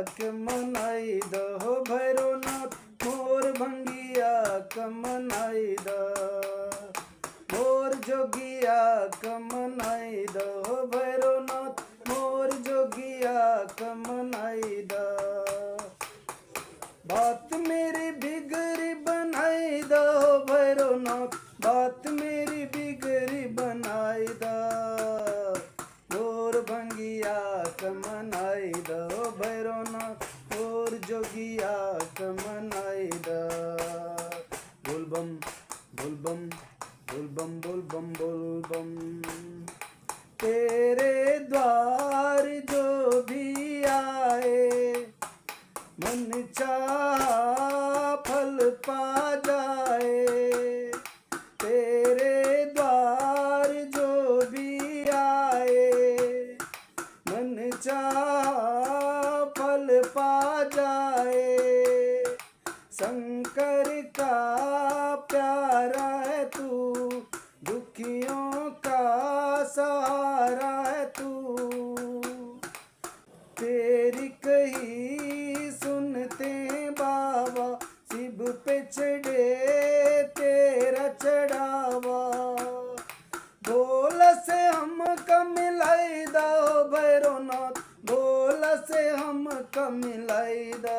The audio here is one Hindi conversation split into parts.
कमनाई दो भैरवनाथ मोर भंगिया कमनाई दो मोर जोगिया कमनाई दो भैरवनाथ मोर जोगिया कमनाई दो बात मेरी बिगड़ी बनाई दो भैरवनाथ बात मेरी बिगड़ी बनाई दो मोर भंगिया कमनाई दो भैरवनाथ मोर जोगिया कमनाई दो बोलबम बोलबम बोलबम बोलबम बोलबम तेरे द्वार जो भी आए मन चाहा फल पा जाए तेरे द्वार जो भी आए मन चाहा फल पा जाए शंकर का प्यारा है तू दुखियों का सहारा है तू तेरी कही सुनते बाबा शिव पे चढ़े तेरा चढ़ावा बोल से हम मिलाई दो भैरवनाथ बोल से हम मिलाई दो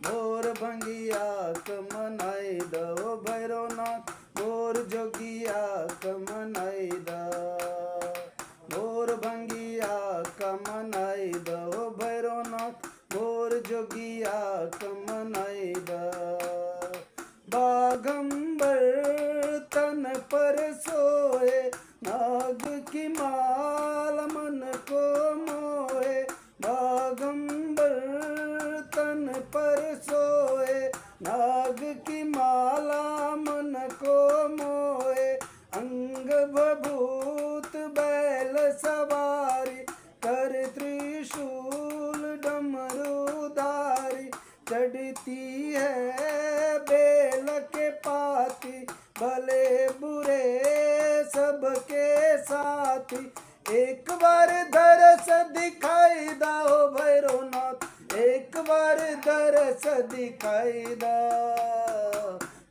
मोर भंगिया कमनाई दो भैरवनाथ मोर जोगिया कमनाई दो मोर भंगिया कमनाई दो भैरवनाथ मोर जोगिया कमनाई दो बागंबर तन पर सोए नाग की माल मन को मोए बागंबर तन पर सोए नाग की माला मन को मोए अंग भभूत बैल सवारी कर त्रिशूल डमरूधारी चढ़ती है बेल के पाती भले बुरे सबके साथी एक बार दरस दिखाई दो भैरवनाथ एक बार दरस दिखाई दो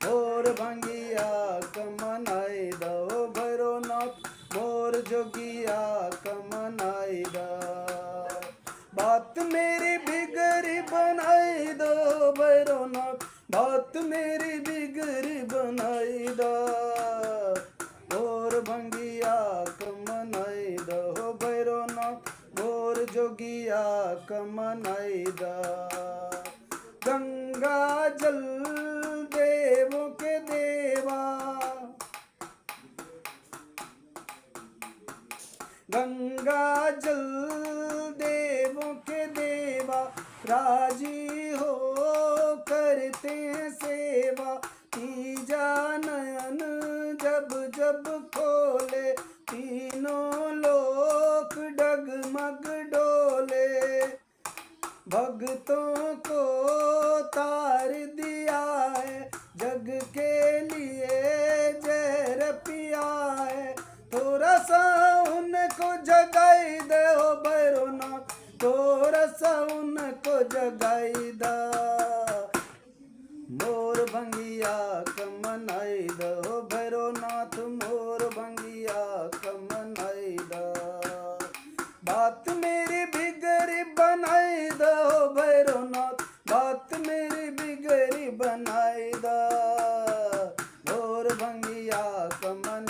मोर भंगिया कमनाई दो भैरवनाथ मोर जोगिया कमनाई दो बात मेरी बिगड़ी बनाई दो भैरवनाथ बात मेरी बिगड़ी बनाई दो मोर भंगिया कमनाई दो भैरवनाथ मोर जोगिया कमनाई दो गंगा जल देवों के देवा गंगा जल देवों के देवा राजी हो करते सेवा तीजा नयन जब जब खोले तीनों लोक डगमग डोले भक्तों को तार दिया है जग के लिए जहर पिया है थोड़ा सा उनको जगाई दे हो भैरवनाथ थोड़ा सा उनको जगाई दा मोर भंगिया कमनाई दो भैरवनाथ मोर भंगिया कमनाई दो बात मेरी बिगड़ी बनाई दो भैरवनाथ बात मेरी बिगड़ी बनाई दो मोर भंगिया कमनाई